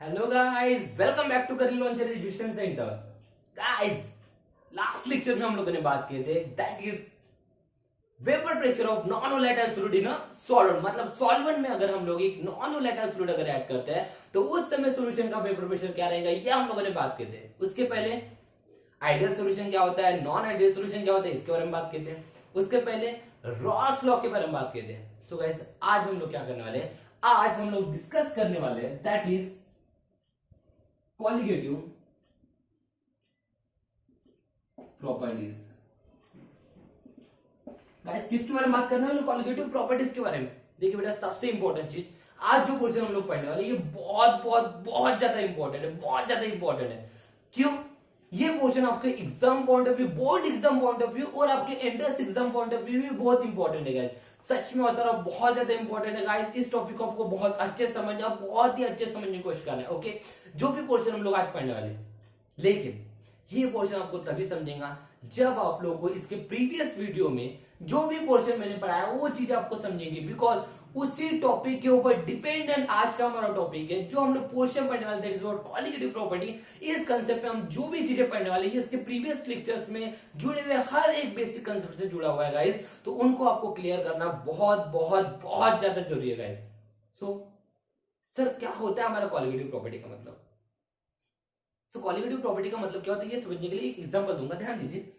Hello guys, welcome back to Career Launcher education centre. Guys, last lecture में हम लोगों ने बात किए थे that is vapour pressure of non volatile solid in a solvent. मतलब सॉल्वेंट में अगर हम लोग एक नॉन वोलेटाइल सॉलिड अगर ऐड करते हैं तो उस समय सॉल्यूशन का वेपर प्रेशर क्या रहेगा, ये हम लोगों ने बात किए थे। उसके पहले आइडियल सॉल्यूशन क्या होता है, नॉन आइडियल सॉल्यूशन क्या होता है, इसके बारे में बात किए थे। उसके पहले रॉस लॉ के बारे में बात किए थे। सो गाइस, आज हम लोग क्या करने वाले हैं, आज हम लोग डिस्कस करने वाले हैं that is colligative properties. Guys, किसके बारे में बात करने वाले, कॉलिगेटिव प्रॉपर्टीज के बारे में। देखिए बेटा, सबसे इंपॉर्टेंट चीज आज जो क्वेश्चन हम लोग पढ़ने वाले, ये बहुत बहुत बहुत ज्यादा इंपॉर्टेंट है, बहुत ज्यादा इंपॉर्टेंट है। क्यों? ये क्वेश्चन आपके exam point of view, board exam point of view और आपके entrance exam point of view भी बहुत इंपॉर्टेंट है गाइस। सच में बता रहा हूं, बहुत ज्यादा इंपॉर्टेंट है गाइस। इस टॉपिक को आपको बहुत अच्छे समझना, बहुत ही अच्छे समझने की कोशिश करना है। ओके, जो भी पोर्शन हम लोग आज पढ़ने वाले, लेकिन ये पोर्शन आपको तभी समझेगा जब आप लोगों को इसके प्रीवियस वीडियो में जो भी पोर्शन मैंने पढ़ाया वो चीजें आपको समझेंगी। बिकॉज उसी टॉपिक के ऊपर डिपेंडेंट आज का हमारा टॉपिक है, जो हम लोग पोर्शन पढ़ने वाले that is what colligative property. इस कंसेप्ट पे हम जो भी चीजें पढ़ने वाले हैं, इसके प्रीवियस लेक्चर्स में जुड़े हुए हर एक बेसिक कंसेप्ट से जुड़ा हुआ है गाइस। तो उनको आपको क्लियर करना बहुत बहुत बहुत ज्यादा जरूरी है गाइस। सो सर, क्या होता है हमारा कॉलिगेटिव प्रॉपर्टी का मतलब? सो कॉलिगेटिव प्रॉपर्टी का मतलब क्या होता है, ये समझने के लिए एक एग्जांपल दूंगा, ध्यान दीजिए।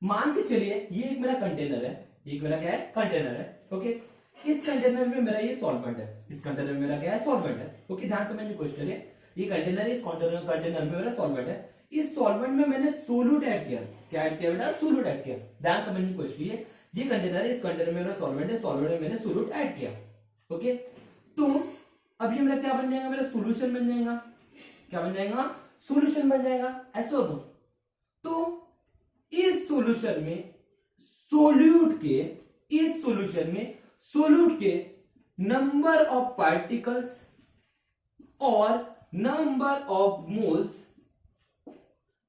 मान के चलिए ये एक मेरा कंटेनर है, ये एक मेरा क्या है, कंटेनर है। ओके, इस कंटेनर में मेरा ये सॉल्वेंट है, इस कंटेनर में मेरा क्या है, सॉल्वेंट है। ओके, ध्यान समझने की कोशिश करिए। ये कंटेनर है, इस कंटेनर में मेरा सॉल्वेंट है। इस सॉल्वेंट में मैंने सोलूट ऐड किया। क्या ऐड किया बेटा? सोलूट ऐड किया। ध्यान समझने की कोशिश कीजिए। ये कंटेनर है, इस कंटेनर में मेरा सॉल्वेंट है, सॉल्वेंट में मैंने सोलूट ऐड किया। ओके, तो अब ये मेरा क्या बन जाएगा, मेरा सोल्यूशन बन जाएगा। क्या बन जाएगा? सोल्यूशन बन जाएगा। ऐसे हो तो इस सॉल्यूशन में सोल्यूट के, इस सॉल्यूशन में सोल्यूट के नंबर ऑफ पार्टिकल्स और number of moles,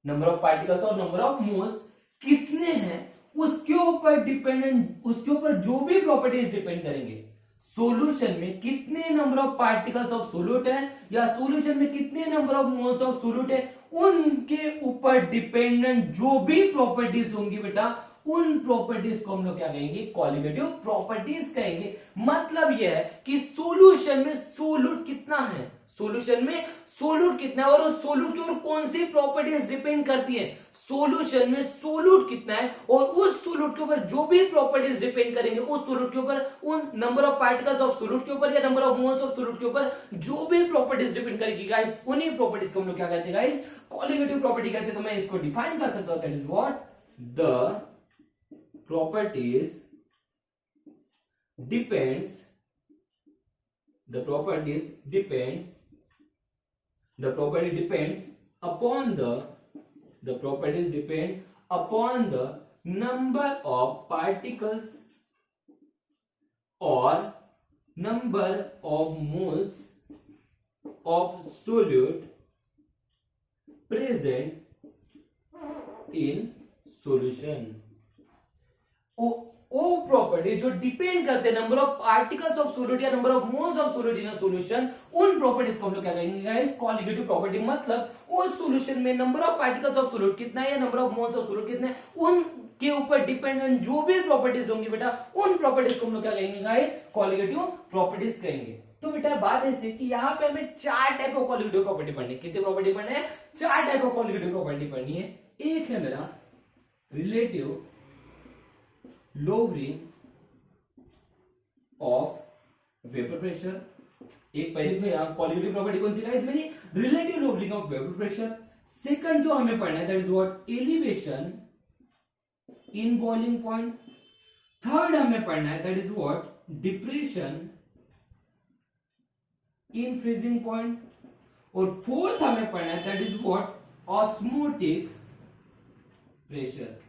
number of particles और नंबर ऑफ मोल्स कितने हैं उसके ऊपर डिपेंडेंट, उसके ऊपर जो भी प्रॉपर्टीज डिपेंड करेंगे। सॉल्यूशन में कितने number of particles of solute है या सॉल्यूशन में कितने number of moles of solute है, उनके ऊपर डिपेंडेंट जो भी प्रॉपर्टीज होंगी बेटा, उन प्रॉपर्टीज को हम लोग क्या कहेंगे, कॉलिगेटिव प्रॉपर्टीज कहेंगे। मतलब यह है कि सॉल्यूशन में सोल्यूट कितना है, सॉल्यूशन में सोल्यूट कितना है और उस सोल्यूट के ऊपर कौन सी प्रॉपर्टीज डिपेंड करती है। सॉल्यूशन में सोल्यूट कितना है और उस सोल्यूट के ऊपर जो भी प्रॉपर्टीज डिपेंड करेंगे, उस सोल्यूट के ऊपर, उन number of particles of solute के ऊपर या number of moles of solute के ऊपर जो भी प्रॉपर्टीज डिपेंड करेगी गाइस, उन्हीं प्रॉपर्टीज को हम लोग क्या कहते हैं गाइस, कॉलिगेटिव प्रॉपर्टी कहते हैं। तो मैं इसको डिफाइन कर सकता हूं, that is what the properties depends, the property depends upon the properties depend upon the number of particles or number of moles of solute present in solution। वो property जो डिपेंड करते हैं number of particles of solute या number of moles of solute in a solution, उन properties को हम लोग क्या कहेंगे गाइस, कॉलिगेटिव प्रॉपर्टी। मतलब उस सॉल्यूशन में number of particles of solute कितना है या number of moles of solute कितना है, उनके ऊपर डिपेंडेंट जो भी प्रॉपर्टीज होंगी बेटा, उन प्रॉपर्टीज को हम लोग क्या कहेंगे गाइस, कॉलिगेटिव प्रॉपर्टीज कहेंगे। तो बेटा बात ऐसी कि यहाँ पे हमें चार टाइप ऑफ कॉलिगेटिव प्रॉपर्टी पढ़नी है। कितनी प्रॉपर्टी पढ़नी है? चार टाइप ऑफ कॉलिगेटिव प्रॉपर्टी पढ़नी है। एक है मेरा relative lowering of vapor pressure। एक पहली तो यहां कॉलिगेटिव प्रॉपर्टी कौन सी गाइस, मेरी relative lowering of vapour pressure. Second जो हमें पढ़ना है that is what elevation in boiling point. Third हमें पढ़ना है that is what depression in freezing point. और फोर्थ हमें पढ़ना है that is what osmotic pressure.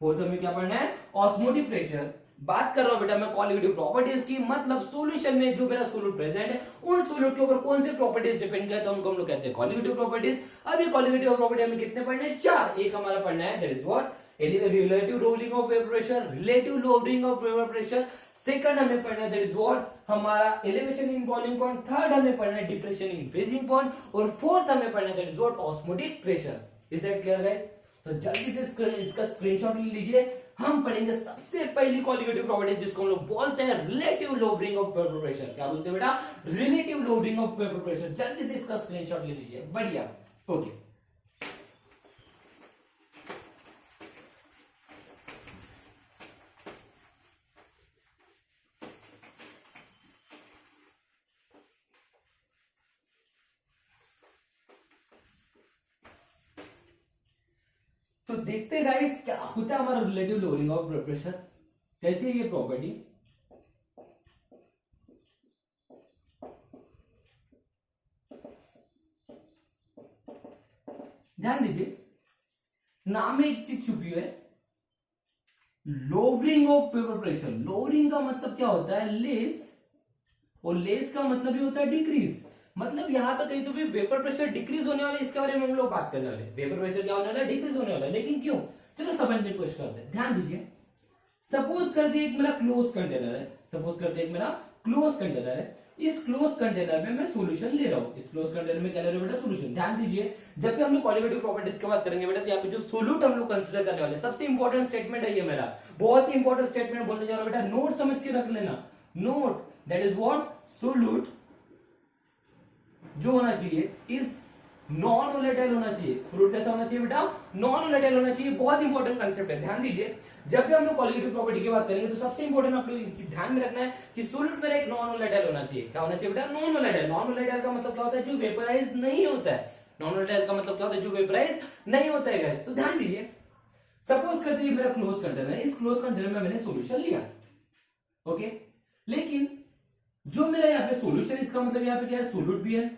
Fourth हमें क्या पढ़ना है, ऑस्मोटिक प्रेशर। बात कर रहा हूं बेटा मैं कॉलिगेटिव प्रॉपर्टीज की, मतलब सॉल्यूशन में जो मेरा सोल्यूट प्रेजेंट है, उन सोल्यूट के ऊपर कौन से प्रॉपर्टीज डिपेंड करते हैं, उनको हम लोग कहते हैं कॉलिगेटिव प्रॉपर्टीज। अब ये कॉलिगेटिव प्रॉपर्टी हमें कितने पढ़ने हैं? चार। एक हमारा पढ़ना है that is what relative lowering of vapor pressure, relative lowering of vapor pressure। Second हमें पढ़ना है दैट इज व्हाट हमारा elevation in boiling point, third हमें पढ़ना है डिप्रेशन इन फ्रीजिंग पॉइंट, और फोर्थ हमें पढ़ना है that is what osmotic pressure. Is that clear guys? तो जल्दी से इसका स्क्रीनशॉट ले लीजिए। हम पढ़ेंगे सबसे पहली कॉलिगेटिव प्रॉपर्टी जिसको हम लोग बोलते हैं relative lowering of vapour pressure. क्या बोलते हैं बेटा? Relative lowering of vapour pressure. जल्दी से इसका स्क्रीनशॉट ले लीजिए। बढ़िया, ओके। तो देखते हैं गाइस क्या होता है हमारा relative lowering of blood pressure. कैसी है ये प्रॉपर्टी? ध्यान दीजिए, नाम में एक चीज छुपी है, lowering of vapour pressure. Lowering का मतलब क्या होता है? लेस, और लेस का मतलब ये होता है डिक्रीज। मतलब यहां पर कहीं तो भी वेपर प्रेशर डिक्रीज होने वाला है, इसके बारे में हम लोग बात करने वाले। वेपर प्रेशर क्या होने वाला है? डिक्रीज होने वाला है। लेकिन क्यों? चलो समझने की कोशिश करते हैं। ध्यान दीजिए, सपोज करते एक मेरा क्लोज कंटेनर है, सपोज करते एक मेरा क्लोज कंटेनर है। इस क्लोज कंटेनर में मैं सॉल्यूशन ले रहा हूं। इस क्लोज कंटेनर में क्या ले रहा हूं बेटा? सॉल्यूशन। ध्यान दीजिए, जब भी हम लोग कॉलिगेटिव प्रॉपर्टीज की बात करेंगे बेटा, तो यहाँ पे जो सोल्यूट हम लोग कंसीडर करने वाले, सबसे इंपॉर्टेंट स्टेटमेंट है ये मेरा, बहुत ही इंपॉर्टेंट स्टेटमेंट बोलने जा रहा हूं बेटा, नोट समझ के रख लेना। Note that is what solute जो होना चाहिए इज नॉन वोलेटाइल होना चाहिए। सोल्यूट कैसा होना चाहिए बेटा? नॉन वोलेटाइल होना चाहिए। बहुत इंपॉर्टेंट कंसेप्ट है। ध्यान दीजिए, जब भी हम लोग कॉलिगेटिव प्रॉपर्टी की बात करेंगे तो सबसे इंपॉर्टेंट आप लोग ध्यान में रखना है कि सोल्यूट मेरा एक नॉन वोलेटाइल होना चाहिए। क्या होना चाहिए बेटा? Non volatile. नॉन वोलेटाइल का मतलब क्या होता है? जो वेपराइज नहीं होता है। नॉन वोलेटाइल का मतलब क्या होता है? जो वेपराइज नहीं होता है। तो ध्यान दीजिए, सपोज करते हैं मेरा क्लोज कंटेनर है, इस क्लोज कंटेनर में मैंने सॉल्यूशन लिया, ओके। लेकिन जो मेरा यहाँ पे सॉल्यूशन, इसका मतलब यहाँ पे क्या है? सोल्यूट भी है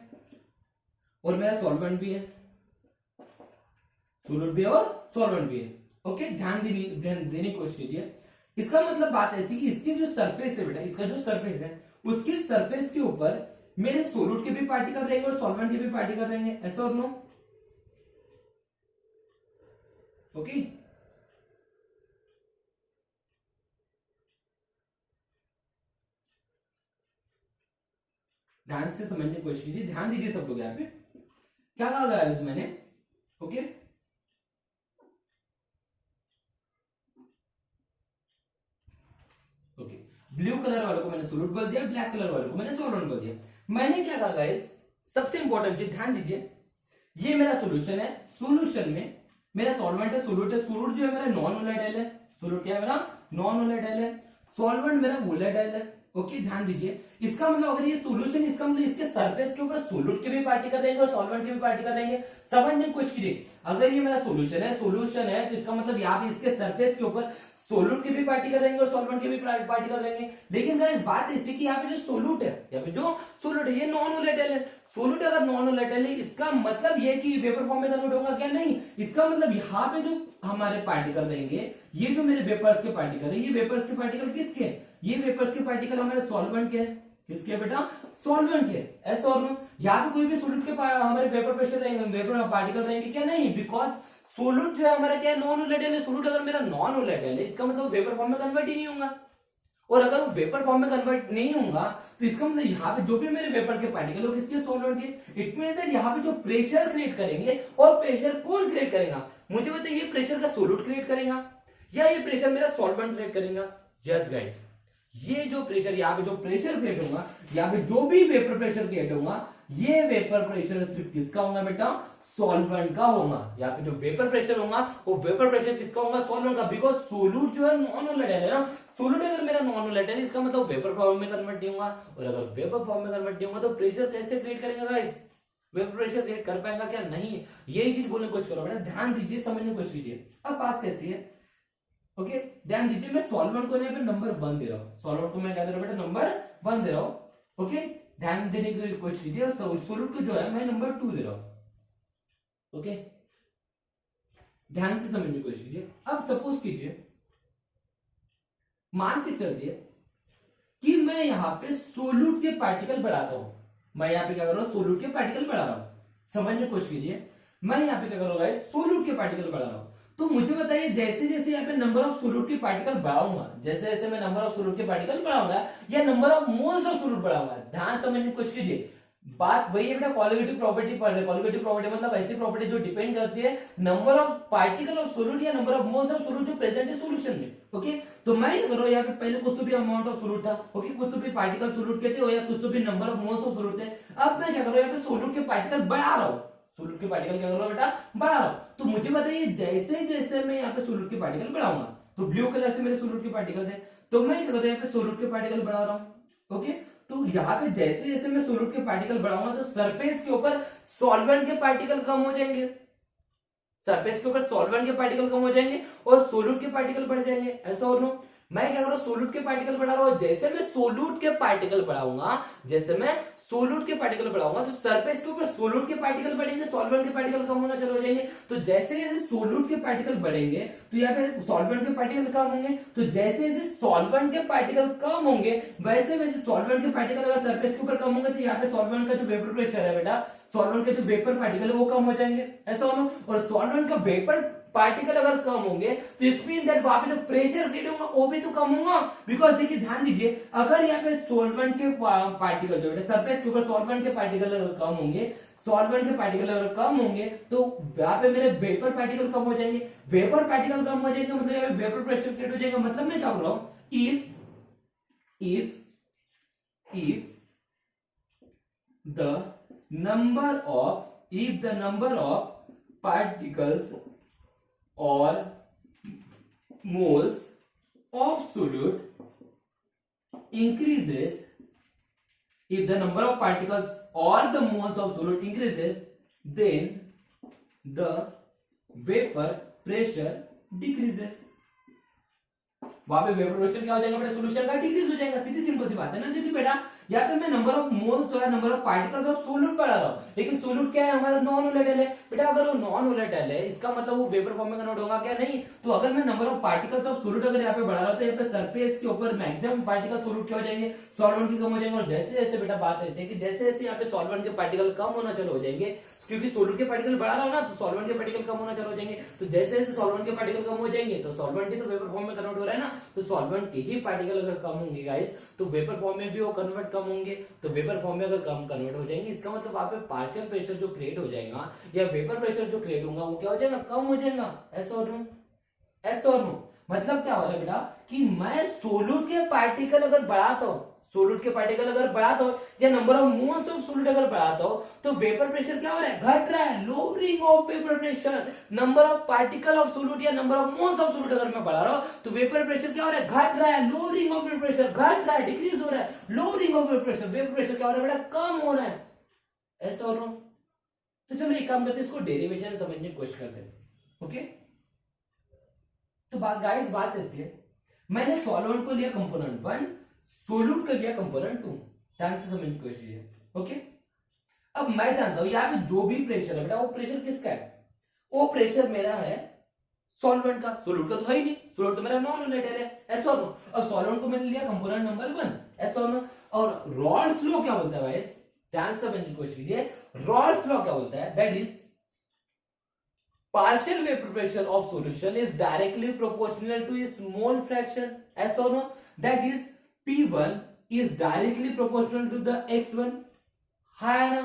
और मेरा सॉल्वेंट भी है। सोल्यूट भी है और सॉल्वेंट भी है, ओके। ध्यान देने की कोशिश कीजिए। इसका मतलब बात ऐसी कि इसकी जो सरफेस है बेटा, इसका जो सरफेस है, उसकी सरफेस के ऊपर मेरे सोल्यूट के भी पार्टिकल रहेंगे और सॉल्वेंट के भी पार्टिकल रहेंगे। ऐसा और नो? ओके। ध्यान से समझने की कोशिश कीजिए। ध्यान दीजिए सब लोग। यहाँ पे क्या कहा गया है मैंने? Okay, okay. ब्लू कलर वाले को मैंने सोल्यूट बोल दिया, ब्लैक कलर वाले को मैंने सॉल्वेंट बोल दिया। मैंने क्या कहा गाइस? सबसे इंपॉर्टेंट चीज ध्यान दीजिए, ये मेरा सॉल्यूशन है, सॉल्यूशन में मेरा सॉल्वेंट है, सोल्यूट है। सोल्यूट जो है मेरा नॉन वोलेटाइल है। सोल्यूट क्या है मेरा? नॉन वोलेटाइल है। सॉल्वेंट मेरा वोलेटाइल है, ओके। ध्यान दीजिए, इसका मतलब अगर ये सॉल्यूशन, इसका मतलब इसके सरफेस के ऊपर सोल्यूट के भी पार्टिकल रहेंगे और सॉल्वेंट के भी पार्टिकल रहेंगे। समझने की कोशिश कीजिए, अगर ये मेरा सॉल्यूशन है तो इसका मतलब यहाँ पे इसके सरफेस के ऊपर सोल्यूट के भी पार्टिकल रहेंगे और सॉल्वेंट के भी पार्टिकल रहेंगे। लेकिन गाइस बात ऐसी कि यहाँ पे जो सोल्यूट है, यहाँ पे जो सोल्यूट है ये नॉन वोलेटाइल है। सोल्यूट अगर नॉन वोलेटाइल है, इसका मतलब ये कि वेपर फॉर्म में कन्वर्ट होगा क्या? नहीं। इसका मतलब यहाँ पे जो हमारे पार्टिकल रहेंगे, ये जो मेरे वेपर्स के पार्टिकल है, ये वेपर्स के पार्टिकल किसके? ये वेपर्स के पार्टिकल हमारे सॉल्वेंट के हैं। किसके बेटा? सॉल्वेंट के। ऐसा और नो? यहाँ पे कोई भी सोल्यूट के हमारे वेपर प्रेशर रहेंगे, वेपर पार्टिकल रहेंगे क्या? नहीं, बिकॉज सोल्यूट जो है हमारा क्या है? नॉन वोलेटाइल है। सोल्यूट अगर मेरा नॉन वोलेटाइल है, इसका मतलब वेपर फॉर्म में कन्वर्ट ही नहीं होगा। और अगर वो वेपर फॉर्म में कन्वर्ट नहीं होगा तो इसका मतलब यहाँ पे जो भी मेरे वेपर के पार्टिकल हो किसके? सॉल्वेंट के। इट मीन दैट यहाँ पे जो प्रेशर क्रिएट करेंगे, और प्रेशर कौन क्रिएट करेगा? मुझे बताइए, ये प्रेशर का सोल्यूट क्रिएट करेगा या ये प्रेशर मेरा सॉल्वेंट क्रिएट करेगा? जस्ट गाइड, ये जो प्रेशर, यहाँ पे जो प्रेशर क्रिएट होगा, यहाँ पे जो भी वेपर प्रेशर क्रिएट होगा, ये वेपर प्रेशर सिर्फ किसका होगा बेटा? सॉल्वेंट का होगा। यहाँ पे जो वेपर प्रेशर होगा वो वेपर प्रेशर किसका होगा? सॉल्वेंट का। बिकॉज सोल्यूट जो है नॉन वोलेटाइल है ना। सोल्यूट अगर मेरा नॉन वोलेटाइल, इसका मतलब वेपर फॉर्म में कन्वर्ट नहीं होगा, और अगर वेपर फॉर्म में कन्वर्ट नहीं होगा तो प्रेशर कैसे क्रिएट करेगा गाइस? वेपर प्रेशर क्रिएट कर पाएगा क्या? नहीं। यही चीज बोलने की कोशिश करो बेटा, ध्यान दीजिए, समझने की कोशिश कीजिए। अब बात कैसी है? ओके, ध्यान दीजिए, मैं सॉल्वेंट को यहाँ पे नंबर 1 दे रहा हूँ। सॉल्वेंट को मैं क्या दे रहा हूँ बेटा? नंबर 1 दे रहा हूँ, ओके। ध्यान देने की कोशिश कीजिए। सोल्यूट को जो है मैं नंबर 2 दे रहा हूँ, ओके। ध्यान से समझने की कोशिश कीजिए। अब सपोज कीजिए, मान के चलती है कि मैं यहाँ पे सोल्यूट के पार्टिकल बढ़ाता हूं। मैं यहाँ पे क्या कर रहा हूं? सोल्यूट के पार्टिकल बढ़ा रहा हूं। समझने की कोशिश कीजिए, मैं यहाँ पे क्या कर रहा हूँ? सोल्यूट के पार्टिकल बढ़ा रहा हूं। तो मुझे बताइए जैसे जैसे यहाँ पे नंबर ऑफ सोल्यूट की पार्टिकल बढ़ाऊंगा, जैसे जैसे मैं नंबर ऑफ सोल्यूट के पार्टिकल बढ़ाऊंगा या number of moles of solute बढ़ाऊंगा, ध्यान समझने की कोशिश कीजिए। बात वही है बेटा, कॉलिगेटिव प्रॉपर्टी पढ़ रहे। कॉलिगेटिव प्रॉपर्टी मतलब ऐसी प्रॉपर्टी जो डिपेंड करती है number of particle of solute या number of moles of solute जो प्रेजेंट है सॉल्यूशन में। ओके, तो मैं क्या करूँ, यहाँ पे पहले कुछ तो भी अमाउंट ऑफ सोल्यूट था, ओके, कुछ तो भी पार्टिकल सोल्यूट के थे या कुछ तो भी number of moles of solute थे। अब मैं क्या करूँ, यहाँ पे सोल्यूट के पार्टिकल बढ़ा रहा हूँ, सोल्यूट के पार्टिकल क्या कर रहा हूँ बेटा, बढ़ा रहा हूँ। तो मुझे बताइए जैसे जैसे मैं यहाँ पे सोल्यूट के पार्टिकल बढ़ाऊंगा, तो ब्लू कलर से मेरे सोल्यूट के पार्टिकल थे, तो मैं क्या करूँ, यहाँ पे सोल्यूट के पार्टिकल बढ़ा रहा हूँ। ओके, तो यहाँ पे जैसे जैसे मैं सोल्यूट के पार्टिकल बढ़ाऊंगा तो सरफेस के ऊपर सॉल्वेंट के पार्टिकल कम हो जाएंगे, सरफेस के ऊपर सॉल्वेंट के पार्टिकल कम हो जाएंगे और सोल्यूट के पार्टिकल बढ़ जाएंगे, ऐसा और नो। मैं क्या करूँ, सोल्यूट के पार्टिकल बढ़ा रहा हूँ, जैसे मैं सोल्यूट के पार्टिकल बढ़ाऊंगा, जैसे मैं सोल्यूट के पार्टिकल बढ़ाऊंगा तो सरफेस के ऊपर सोल्यूट के पार्टिकल बढ़ेंगे, सॉल्वेंट के पार्टिकल कम होना चालू हो जाएंगे। तो जैसे जैसे सोल्यूट के पार्टिकल बढ़ेंगे तो यहाँ पे सॉल्वेंट के पार्टिकल कम होंगे, तो जैसे जैसे सॉल्वेंट के पार्टिकल कम होंगे वैसे वैसे सॉल्वेंट के पार्टिकल अगर सरफेस के ऊपर कम होंगे तो यहाँ पे सॉल्वेंट का जो वेपर प्रेशर है बेटा, सॉल्वेंट के जो वेपर पार्टिकल है वो कम हो जाएंगे, ऐसा होना। और सॉल्वेंट का वेपर पार्टिकल अगर कम होंगे तो इस मीन दैट वहां पे जो प्रेशर क्रिएट होगा वो भी तो कम होगा। बिकॉज देखिए ध्यान दीजिए, अगर यहाँ पे सॉल्वेंट के पार्टिकल जो बेटा सरफेस के ऊपर सॉल्वेंट के पार्टिकल अगर कम होंगे, सॉल्वेंट के पार्टिकल अगर कम होंगे तो यहाँ पे मेरे वेपर पार्टिकल कम हो जाएंगे, वेपर पार्टिकल कम हो जाएंगे मतलब यहाँ पे वेपर प्रेशर क्रिएट हो जाएगा। मतलब मैं क्या बोल रहा हूँ, if the number of particles or moles of solute increases, if the number of particles or the moles of solute increases, then the vapor pressure decreases। वहां पे वेपर प्रेशर क्या हो जाएगा बेटा, सॉल्यूशन का डिक्रीज हो जाएगा, सीधी सिंपल सी बात है ना। देखिए बेटा यहाँ पे मैं नंबर ऑफ मोल्स और number of particles of solute बढ़ा रहा हूँ, लेकिन सोल्यूट क्या है हमारा, नॉन वोलेटाइल है बेटा। अगर वो नॉन वोलेटाइल है इसका मतलब वो वेपर फॉर्म में कन्वर्ट होगा क्या, नहीं। तो अगर मैं number of particles of solute अगर यहाँ पे बढ़ा रहा हूँ तो यहाँ पे सरफेस के ऊपर मैक्सिमम पार्टिकल सोल्यूट क्या हो जाएंगे, सॉल्वेंट के कम हो जाएंगे। और जैसे जैसे बेटा बात ऐसी है कि जैसे जैसे यहाँ पे सॉल्वेंट के पार्टिकल कम होना चालू हो जाएंगे, क्योंकि सोल्यूट के पार्टिकल बढ़ा रहा हूं ना तो सॉल्वेंट के पार्टिकल कम होना चालू हो जाएंगे। तो जैसे जैसे सॉल्वेंट के पार्टिकल कम हो जाएंगे तो सॉल्वेंट ही तो वेपर फॉर्म में कन्वर्ट हो रहा है ना, तो सॉल्वेंट के ही पार्टिकल अगर कम होंगे गाइस तो वेपर फॉर्म में भी वो कन्वर्ट कम होंगे। तो वेपर फॉर्म में अगर कम कन्वर्ट हो जाएंगे इसका मतलब वहां पे पार्शियल प्रेशर जो क्रिएट हो जाएगा या वेपर प्रेशर जो क्रिएट होगा वो क्या हो जाएगा, कम हो जाएगा, ऐसा और नो, ऐसा और नो। मतलब क्या हो रहा है बेटा कि मैं सोल्यूट के पार्टिकल अगर बढ़ाता हूं, सोल्यूट के पार्टिकल अगर बढ़ाता हो या number of moles of solute अगर बढ़ाता हो तो वेपर प्रेशर क्या हो रहा है, घट रहा है, lowering of vapour pressure. Number of particle of solute या number of moles of solute अगर मैं बढ़ा रहा हूं तो वेपर प्रेशर क्या हो रहा है, घट रहा है, लोअरिंग ऑफ वेपर प्रेशर, घट रहा है, डिक्रीज हो रहा है, lowering of vapour pressure, vapour pressure क्या हो रहा है बेटा, कम हो रहा है, ऐसा हो रहा है। तो चलो एक काम करते हैं, इसको डेरिवेशन समझने की कोशिश करते हैं। ओके, तो गाइस बात ऐसी है, मैंने सॉल्वेंट को लिया कंपोनेंट 1, सोल्यूट कर लिया कंपोनेंट 2, ध्यान से समझने की कोशिश है। ओके, अब मैं जानता हूं यहाँ पे जो भी प्रेशर है बेटा वो प्रेशर किसका है, वो प्रेशर मेरा है सॉल्वेंट का, सोल्यूट का तो है ही नहीं, सोल्यूट तो मेरा नॉन वोलेटाइल है, ऐसा हो। अब सॉल्वेंट को मैंने लिया कंपोनेंट नंबर 1, ऐसा हो। और रॉल्स लॉ क्या बोलता है भाई, ध्यान से समझने की कोशिश कीजिए, रॉल्स लॉ क्या बोलता है, that is partial vapor pressure of solution is directly proportional to its mole fraction, yes or no, that is P1 is directly proportional to the X1, हाँ है ना।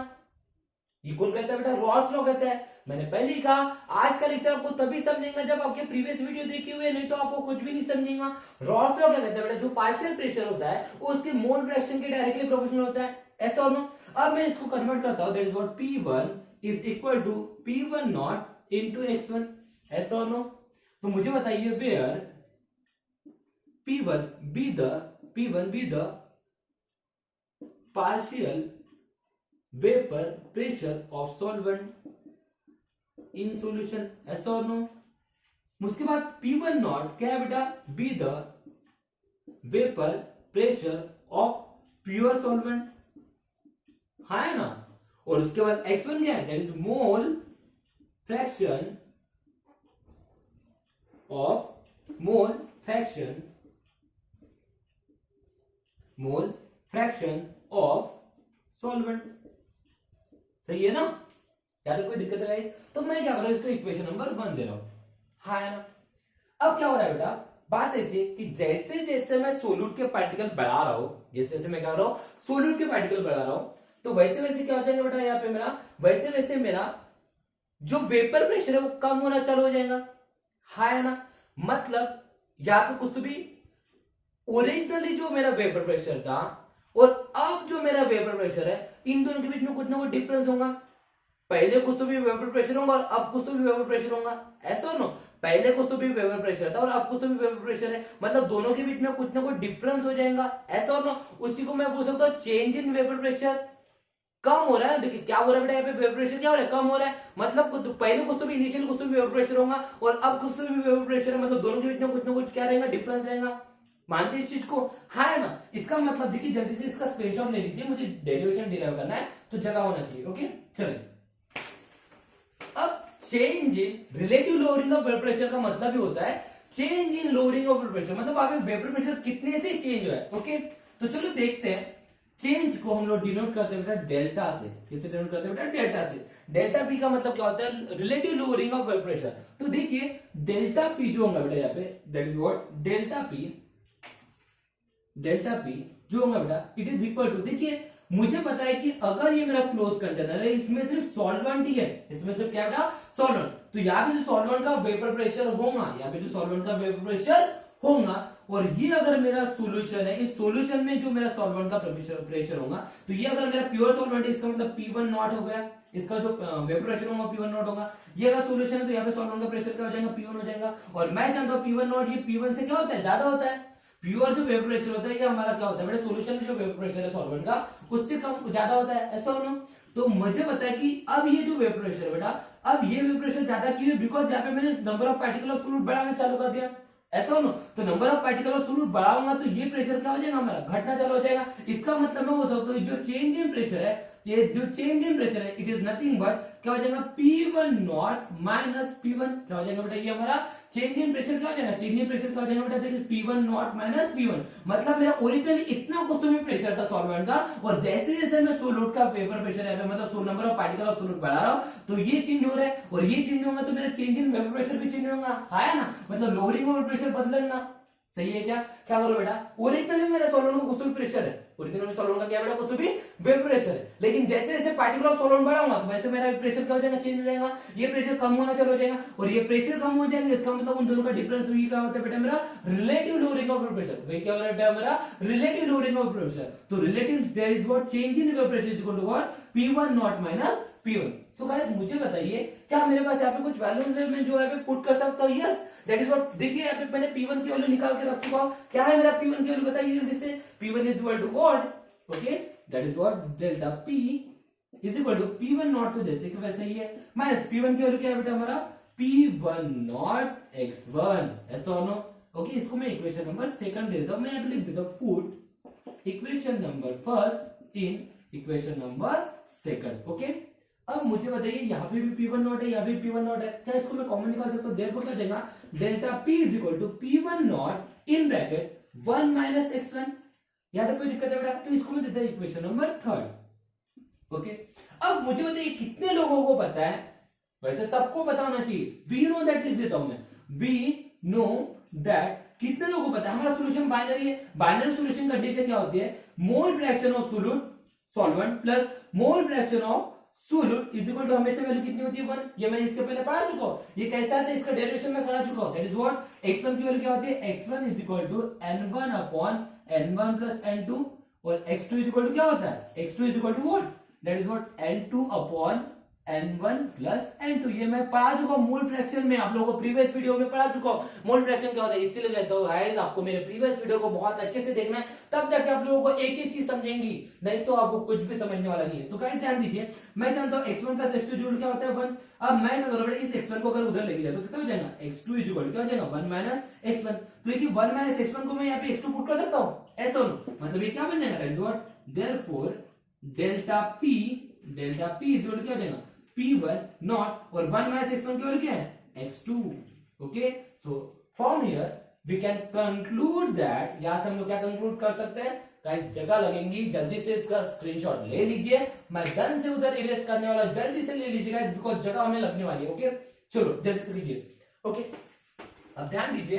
ये कौन कहता है बेटा, रॉल्स लॉ कहता है। मैंने पहले ही कहा आज का लेक्चर आपको तभी समझेंगे जब आपके प्रीवियस वीडियो देखे हुए, नहीं तो आपको कुछ भी नहीं समझेंगा। रॉल्स लॉ क्या कहता है बेटा, जो पार्शियल प्रेशर होता है वो उसके मोल फ्रैक्शन के डायरेक्टली प्रोपोर्शनल होता है, ऐसा और नो। अब मैं इसको कन्वर्ट करता हूं, that is what P1 is equal to P1 not into x1, ऐसा और नो। तो मुझे बताइए where P1 be the partial vapor pressure of solvent in solution, ऐसा और नो। उसके बाद P1 नॉट क्या है बेटा, be the vapor pressure of pure solvent, हाँ है ना। और उसके बाद x1 क्या है, that is mole fraction of solvent, सही है ना। क्या तो कोई दिक्कत है, तो मैं क्या कर रहा हूं, इसको इक्वेशन नंबर 1 दे रहा हूं। हाँ है ना। अब क्या हो रहा है बेटा, बात ऐसी है कि जैसे जैसे मैं सोल्यूट के पार्टिकल बढ़ा रहा हूं, जैसे जैसे मैं क्या कर रहा हूं, सोल्यूट के पार्टिकल बढ़ा रहा हूं, तो वैसे वैसे क्या हो जाएगा बेटा यहाँ पे मेरा, वैसे वैसे मेरा जो वेपर प्रेशर है वो कम होना चालू हो जाएगा। हाँ है ना। मतलब यहाँ पे कुछ तो भी ओरिजिनली जो मेरा वेपर प्रेशर था और अब जो मेरा वेपर प्रेशर है, इन दोनों के बीच में कुछ ना कुछ डिफरेंस होगा। पहले कुछ तो भी वेपर प्रेशर होगा और अब कुछ तो भी वेपर प्रेशर होगा, ऐसा हो ना। पहले कुछ तो भी वेपर प्रेशर था और अब कुछ तो भी वेपर प्रेशर है, मतलब दोनों के बीच में कुछ ना कुछ डिफरेंस हो जाएगा, ऐसा हो ना। उसी को मैं बोल सकता हूँ चेंज इन वेपर प्रेशर। कम हो रहा है, देखिए क्या हो रहा है बेटा, यहाँ पे वेपर प्रेशर क्या हो रहा है, कम हो रहा है। मतलब पहले कुछ तो भी इनिशियल कुछ तो भी वेपर प्रेशर होगा और अब कुछ तो भी वेपर प्रेशर है, मतलब दोनों के बीच में कुछ ना कुछ क्या रहेगा, डिफरेंस रहेगा। मानते हैं इस चीज को, हाँ है ना। इसका मतलब देखिए जल्दी से इसका स्क्रीनशॉट ले लीजिए, मुझे डेरिवेशन डिराइव करना है तो जगह होना चाहिए। ओके चलिए, अब change in relative lowering of vapour pressure का मतलब ही होता है change in lowering of vapour pressure, मतलब आप वेपर प्रेशर कितने से चेंज हुआ है। ओके तो चलो देखते हैं। चेंज को हम लोग डिनोट करते हैं बेटा डेल्टा से। किससे डिनोट करते हैं बेटा, डेल्टा से। डेल्टा पी का मतलब क्या होता है, relative lowering of vapour pressure. तो देखिए डेल्टा पी जो होगा बेटा यहाँ पे, that is what delta P, delta P जो होगा बेटा इट इज इक्वल टू, देखिए मुझे पता है कि अगर ये मेरा क्लोज कंटेनर है, इसमें सिर्फ सॉल्वेंट ही है, इसमें सिर्फ क्या बेटा, सॉल्वेंट। तो यहाँ पे जो सॉल्वेंट का वेपर प्रेशर होगा, यहाँ पे जो सॉल्वेंट का वेपर प्रेशर होगा, और ये अगर मेरा सॉल्यूशन है, इस सॉल्यूशन में जो मेरा सॉल्वेंट का प्रेशर होगा, तो ये अगर मेरा प्योर सॉल्वेंट है, इसका मतलब P1 नॉट हो गया, इसका जो वेपर प्रेशर होगा P1 नॉट होगा। ये अगर सॉल्यूशन है तो यहाँ पे सॉल्वेंट का प्रेशर क्या हो जाएगा, P1 हो जाएगा। और मैं जानता हूँ P1 नॉट ये P1 से क्या होता है, ज्यादा होता है। प्योर जो वेपर प्रेशर होता है ये हमारा क्या होता है बेटा, सॉल्यूशन में जो वेपर प्रेशर है सॉल्वेंट का उससे कम ज्यादा होता है, ऐसा हो ना। तो मुझे पता है कि अब ये जो वेपर प्रेशर है बेटा, अब ये वेपर प्रेशर ज्यादा क्यों है, बिकॉज यहाँ पे मैंने number of particle of solute बढ़ाना चालू कर दिया, ऐसा हो ना। तो number of particle of solute बढ़ाऊंगा तो ये प्रेशर क्या हो जाएगा, हमारा घटना चालू हो जाएगा। इसका मतलब मैं बोल सकता हूँ जो चेंज इन प्रेशर है, ये जो चेंज इन प्रेशर है इट इज नथिंग बट क्या हो जाएगा, P1 नॉट माइनस P1। क्या हो जाएगा बेटा, ये हमारा चेंज इन प्रेशर क्या हो जाएगा, चेंज इन प्रेशर क्या हो जाएगा बेटा, that is P1 nought minus P1। मतलब मेरा ओरिजिनली इतना कुछ तो भी प्रेशर था सॉल्वेंट का, और जैसे जैसे मैं सोल्यूट का वेपर प्रेशर है, मतलब number of particle of solute बढ़ा रहा हूं, तो ये चेंज हो रहा है, और ये चेंज होगा तो मेरा चेंज इन वेपर प्रेशर भी चेंज होगा, है ना। मतलब लोअरिंग वेपर प्रेशर बदलेगा, सही है क्या। क्या करो बेटा, ओरिजिनली मेरा सॉल्वेंट में कुछ तो भी प्रेशर है, ओरिजिनल सॉल्वेंट का क्या बेटा, कुछ तो भी वेपर प्रेशर है, लेकिन जैसे जैसे पार्टिकल ऑफ सॉल्वेंट बढ़ाऊंगा तो वैसे मेरा प्रेशर क्या हो जाएगा, चेंज हो जाएगा। ये प्रेशर कम होना चालू हो जाएगा, और ये प्रेशर कम हो जाएगा, इसका मतलब उन दोनों का डिफरेंस क्या होता है बेटा, मेरा रिलेटिव लोअरिंग ऑफ प्रेशर। वही क्या हो रहा है मेरा, रिलेटिव लोअरिंग ऑफ प्रेशर। तो relative there is what change in vapour pressure is equal to what, P1 nought minus P1। So guys मुझे बताइए क्या मेरे पास यहाँ पे कुछ वैल्यूज है मैं जो यहाँ पे पुट कर सकता हूँ, यस दैट इज व्हाट। देखिए यहाँ पे मैंने P1 की वैल्यू निकाल के रख चुका हूँ, क्या है मेरा P1 की वैल्यू बताइए जल्दी से। P1 is equal to what, okay that is what delta P is equal to P1 nought, तो जैसे कि वैसे ही है, माइनस P1 की वैल्यू क्या है बेटा हमारा, P1 नॉट x1, ऐसा हो ना। ओके इसको मैं इक्वेशन नंबर सेकंड दे देता हूँ, मैं यहाँ पे लिख देता हूँ put equation number first in equation number second. Okay अब मुझे बताइए यहाँ पे भी P1 नॉट है, यहाँ पे P1 नॉट है, क्या इसको मैं कॉमन निकाल सकता हूँ, देयरफॉर क्या हो जाएगा, delta P is equal to P1 nought in bracket 1 minus x1। यहाँ तक कोई दिक्कत है बेटा, तो इसको मैं देता हूँ इक्वेशन नंबर थर्ड। ओके अब मुझे बताइए कितने लोगों को पता है, वैसे सबको पता होना चाहिए, वी नो दैट लिख देता हूं मैं, वी नो दैट कितने लोगों को पता है हमारा सॉल्यूशन बाइनरी है। बाइनरी सॉल्यूशन कंडीशन क्या होती है, mole fraction of solute solvent plus mole fraction of solute is equal to हमेशा वैल्यू कितनी होती है 1। ये मैं इसके पहले पढ़ा चुका हूं, ये कैसा आता है इसका डेरिवेशन में करा चुका हूं, दैट इज व्हाट x1 की वैल्यू क्या होती है, x1 is equal to n1 upon n1 plus n2, और x2 इज इक्वल टू क्या होता है, x2 is equal to what, that is what n2 upon n1 plus n2। ये मैं पढ़ा चुका हूं मोल फ्रैक्शन में, आप लोगों को प्रीवियस वीडियो में पढ़ा चुका हूं मोल फ्रैक्शन क्या होता है। इसीलिए कहता हूं गाइस आपको मेरे प्रीवियस वीडियो को बहुत अच्छे से देखना है, तब जाके आप लोगों को एक एक चीज समझेंगी, नहीं तो आपको कुछ भी समझने वाला नहीं है। तो गाइस ध्यान दीजिए, मैं जानता हूं x1 प्लस x2 इक्वल क्या होता है 1। अब मैं क्या करूंगा इस x1 को अगर उधर लेके जाता तो क्या हो जाएगा, x2 इक्वल क्या हो जाएगा 1 माइनस x1। तो देखिए 1 माइनस x1 को मैं यहाँ पे x2 पुट कर सकता हूँ, ऐसा मतलब ये क्या बन जाएगा, that is what therefore delta p is equal क्या हो जाएगा P1 नॉट, और 1 माइनस x1 की वैल्यू क्या है x2। Okay so from here we can conclude that, यहां से हम लोग क्या कंक्लूड कर सकते हैं गाइस, जगह लगेंगी, जल्दी से इसका स्क्रीनशॉट ले लीजिए, मैं गन से उधर इरेज करने वाला, जल्दी से ले लीजिए गाइस बिकॉज़ जगह हमें लगने वाली है। ओके चलो जल्दी से लीजिए। ओके अब ध्यान दीजिए,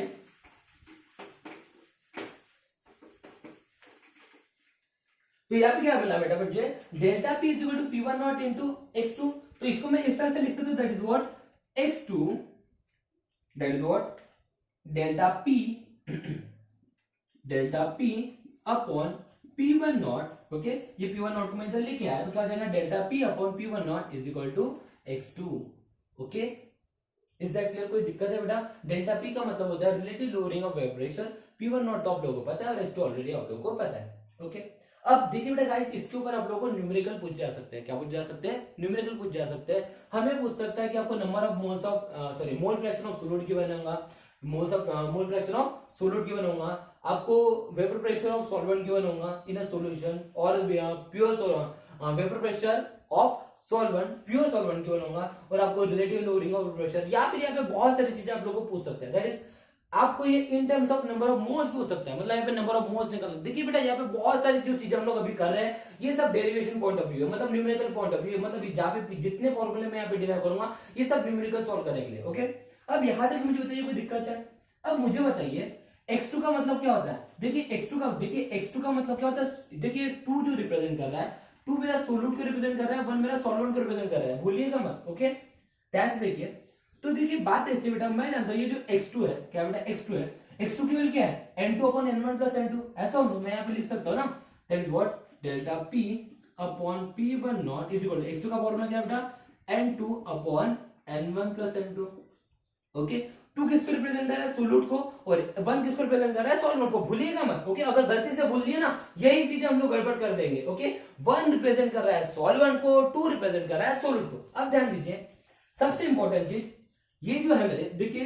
तो यहाँ पे क्या मिला बेटा बच्चे, delta P is equal to P one nought into X two. तो इसको मैं इस तरह से लिख सकता हूं, that is what X two, that is what delta P upon P one nought. Okay, ये पी वन नॉट को मैं इधर लेके आया, तो क्या हो जाएगा, delta P upon P one nought is equal to X two. Okay, is that clear? कोई दिक्कत है बेटा? डेल्टा पी का मतलब होता है relative lowering of vapour pressure, P one not तो आप लोगों को पता है और एस टू ऑलरेडी आप लोगों को पता है। ओके, अब देखिए बेटा गाइस, इसके ऊपर आप लोगों को न्यूमेरिकल पूछ जा सकते हैं। क्या पूछ जा सकते हैं? न्यूमेरिकल पूछ जा सकते हैं। हमें पूछ सकता है कि आपको number of moles of mole fraction of solute given होगा, mole fraction of solute given होगा, आपको vapour pressure of solvent given होगा इन अ सॉल्यूशन, और pure vapour pressure of solvent, pure solvent given होगा, और आपको रिलेटिव लोअरिंग ऑफ प्रेशर, या फिर यहाँ पे बहुत सारी चीजें आप लोगों को पूछ सकते हैं। दैट इज आपको ये in terms of number of moles पूछ सकता है, मतलब यहाँ पे नंबर ऑफ मोल्स निकल। देखिए बेटा, यहाँ पे बहुत सारी जो चीजें हम लोग अभी कर रहे हैं, ये सब डेरिवेशन पॉइंट ऑफ व्यू है, मतलब न्यूमेरिकल पॉइंट ऑफ व्यू है, मतलब जहाँ पे जितने फॉर्मूले मैं यहाँ पे डिराइव करूंगा ये सब न्यूमेरिकल सॉल्व करने के लिए। ओके, अब यहाँ तक मुझे बताइए कोई दिक्कत है? अब मुझे बताइए x2 का मतलब क्या होता है? देखिए x2 का मतलब क्या होता है? देखिए 2 जो रिप्रेजेंट कर रहा है, 2 मेरा सोल्यूट को रिप्रेजेंट कर रहा है, 1 मेरा सॉल्वेंट को रिप्रेजेंट कर रहा है, भूलिएगा मत। ओके, दैट्स देखिए, तो देखिए बात ऐसी बेटा, मैं जानता हूं ये जो x2 है, क्या बेटा x2 है, x2 की वैल्यू क्या है, n2 upon n1 plus n2। ऐसा हो मैं यहाँ पे लिख सकता हूँ ना, that is what delta p upon p1 nought is equal to x2 का फॉर्मूला क्या है बेटा, n2 upon n1 plus n2। Okay, 2 किसको रिप्रेजेंट कर रहा है, सोल्यूट को, और 1 किसको रिप्रेजेंट कर रहा है, सॉल्वेंट को। भूलिएगा मत। ओके, अगर गलती से भूल दिए ना, यही चीजें हम लोग गड़बड़ कर देंगे। ओके, 1 रिप्रेजेंट कर रहा है सॉल्वेंट को, 2 रिप्रेजेंट कर रहा है सोल्यूट को। अब ध्यान दीजिए, सबसे इंपॉर्टेंट चीज ये जो है मेरे, देखिए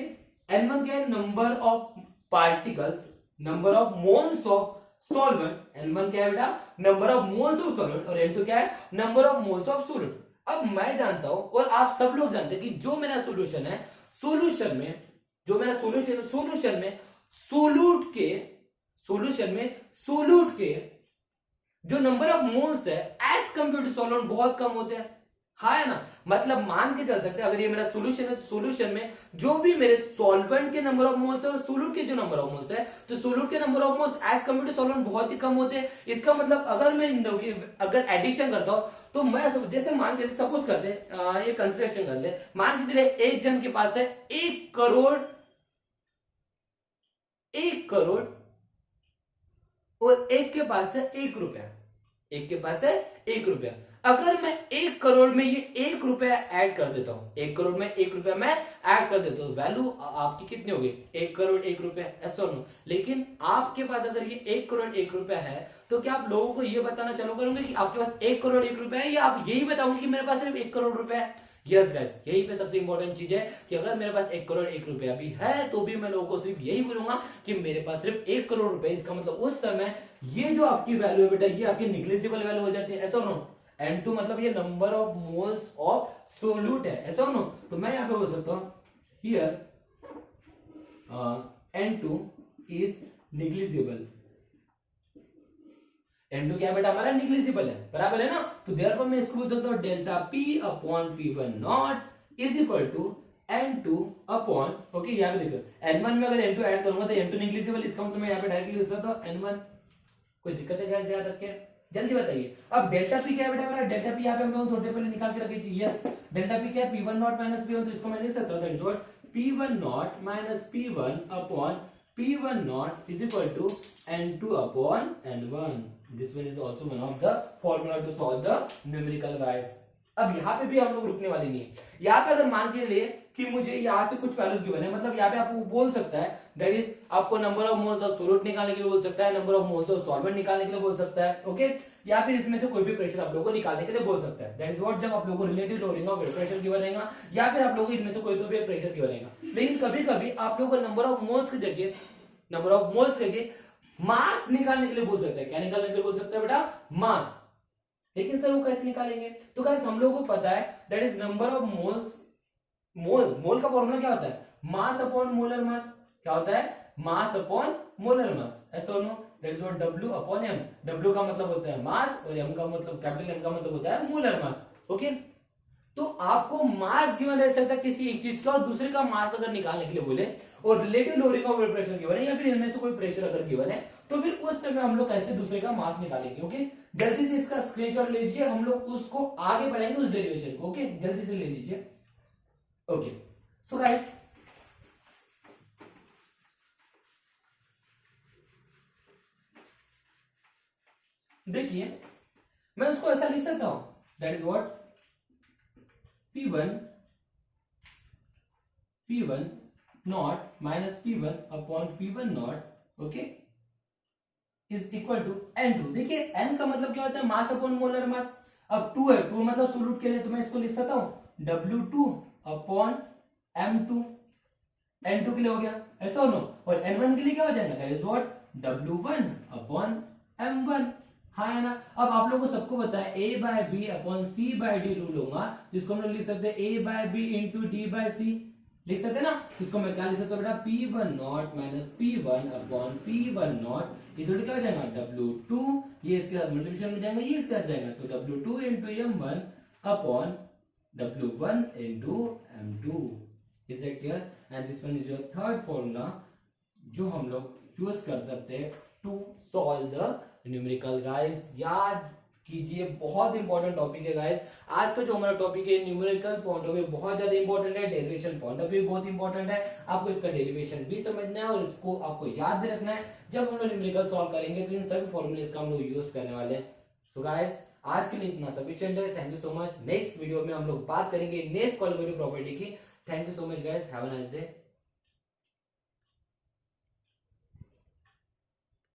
n1 क्या है, number of particles, number of moles of solvent. n1 क्या है बेटा, number of moles of solvent, और n2 क्या है, number of moles of solute. अब मैं जानता हूं और आप सब लोग जानते हैं कि जो मेरा सॉल्यूशन है, सॉल्यूशन में जो मेरा सॉल्यूशन है, सॉल्यूशन में सोल्यूट के जो नंबर ऑफ मोल्स है एज कंपेयर टू सॉल्वेंट बहुत कम होते हैं। हाँ है ना, मतलब मान के चल सकते हैं, अगर ये मेरा सॉल्यूशन है, सॉल्यूशन में जो भी मेरे सॉल्वेंट के नंबर ऑफ मोल्स है और सोल्यूट के जो नंबर ऑफ मोल्स है, तो सोल्यूट के number of moles as compare to solvent बहुत ही कम होते हैं। इसका मतलब अगर मैं इन दोनों की अगर एडिशन करता हूं, तो मैं जैसे मान के सपोज करते ये कंसिडरेशन कर ले, मान के चले एक जन के पास है 1 करोड़ और एक के पास है 1 रुपया, एक के पास है 1 रुपया। अगर मैं 1 करोड़ में ये 1 रुपया ऐड कर देता हूं, 1 करोड़ में 1 रुपया मैं ऐड कर देता हूं, वैल्यू आपकी कितनी होगी, 1 करोड़ 1 रुपया, ऐसा नो। लेकिन आपके पास अगर ये 1 करोड़ 1 रुपया है, तो क्या आप लोगों को ये बताना चालू करोगे कि आपके पास 1 करोड़ 1 रुपया है, या आप यही बताओगे कि मेरे पास सिर्फ 1 करोड़ रुपया है? यस गाइस, यही पे सबसे इंपॉर्टेंट चीज है कि अगर मेरे पास 1 करोड़ 1 रुपया भी है, तो भी मैं लोगों को सिर्फ यही बोलूंगा कि मेरे पास सिर्फ 1 करोड़ रुपए। इसका मतलब उस समय ये जो आपकी वैल्यू है बेटा, ये आपकी निग्लिजिबल वैल्यू हो जाती है, ऐसा नो। n2 मतलब ये number of moles of solute है, ऐसा नो। तो मैं यहाँ पे बोल सकता हूँ here n2 is negligible. n2 क्या है बेटा, हमारा निग्लिजिबल है, बराबर है ना। तो देयरफॉर मैं इसको बोल सकता हूँ delta p upon p1 nought is equal to n2 upon, okay यहाँ पे देखो n1 में अगर n2 ऐड करूंगा तो n2 निग्लिजिबल, इसका मतलब मैं यहाँ पे डायरेक्टली लिख सकता हूँ n1। कोई दिक्कत है गाइस, याद रखें, जल्दी बताइए। अब डेल्टा p क्या है बेटा, मेरा डेल्टा p यहाँ पे हम लोग थोड़ी देर पहले निकाल के रखे थे। यस, डेल्टा p क्या है, p1 नॉट माइनस p1, तो इसको मैं लिख सकता हूँ that is what p1 nought minus p1 upon p1 nought is equal to n2 upon n1। This one is also one of the formula to solve the numerical guys। अब यहाँ पे भी हम लोग रुकने वाले नहीं है। यहाँ पे अगर मान के लिए कि मुझे यहाँ से कुछ वैल्यूज गिवन है, मतलब यहाँ पे आपको बोल सकता है दैट इज आपको number of moles of solute निकालने के लिए बोल सकता है, number of moles of solvent निकालने के लिए बोल सकता है, ओके, या फिर इसमें से कोई भी प्रेशर आप लोगों को निकालने के लिए बोल सकता है। दैट इज व्हाट, जब आप लोगों को relative lowering of pressure given रहेगा, या फिर आप लोगों को इनमें से कोई तो भी प्रेशर गिवन रहेगा। लेकिन कभी कभी आप लोगों को नंबर ऑफ मोल्स की जगह मास निकालने के लिए बोल सकता है। क्या निकालने के लिए बोल सकता है बेटा, मास। लेकिन सर वो कैसे निकालेंगे, तो गाइस हम लोगों को पता है that is number of moles, mole का फॉर्मूला क्या होता है, मास अपॉन मोलर मास। क्या होता है, मास अपॉन मोलर मास, ऐसा no, that is what W upon M। W का मतलब होता है मास और M का मतलब, कैपिटल M का मतलब होता है मोलर मास। ओके, तो आपको मास गिवन रह सकता है किसी एक चीज का, और दूसरे का मास अगर निकालने के लिए बोले, और relative lowering of pressure given है या फिर इनमें से कोई प्रेशर अगर गिवन है तो फिर उस समय हम लोग कैसे दूसरे का मास निकालेंगे। ओके, जल्दी से इसका स्क्रीनशॉट लीजिए, हम लोग उसको आगे बढ़ाएंगे उस डेरिवेशन को। ओके, जल्दी से ले लीजिए। ओके, सो गाइस देखिए मैं उसको ऐसा लिख सकता हूं, that is what P1 nought minus P1 upon P1 nought okay is equal to N2। देखिए N का मतलब क्या होता है, मास अपॉन मोलर मास। अब 2 है, 2 मतलब सोल्यूट के लिए, तो मैं इसको लिख सकता हूं W2 अपॉन M2। N2 के लिए हो गया, ऐसा हो नो। और N1 के लिए क्या हो जाएगा, that is what W1 upon M1। हाँ है ना। अब आप लोगों को सबको पता है A by B upon C by D rule होगा, जिसको हम लोग लिख सकते हैं A by B into D by C, लिख सकते हैं ना। इसको मैं क्या लिख सकता हूँ बेटा, P1 nought minus P1 upon P1 not, ये थोड़ी क्या हो जाएगा W2, ये इसके साथ मल्टीप्लिकेशन में जाएगा, ये इसके साथ जाएगा, तो W2 into M1 upon W1 into M2। Is it clear? And this one is your third formula जो हम लोग यूज कर सकते हैं to solve the numerical. Guys याद कीजिए, बहुत इंपॉर्टेंट टॉपिक है गाइस। आज का जो हमारा टॉपिक है न्यूमेरिकल पॉइंट ऑफ व्यू बहुत ज्यादा इंपॉर्टेंट है, डेरिवेशन पॉइंट ऑफ व्यू बहुत इंपॉर्टेंट है। आपको इसका डेरिवेशन भी समझना है और इसको आपको याद भी रखना है। जब हम लोग न्यूमेरिकल सॉल्व करेंगे तो इन सभी फॉर्मूलेस का हम लोग यूज करने वाले हैं। सो गाइस आज के लिए इतना सफिशिएंट है। Thank you so much. Next video में हम लोग बात करेंगे नेक्स्ट कॉलिगेटिव प्रॉपर्टी की। Thank you so much guys, have a nice day.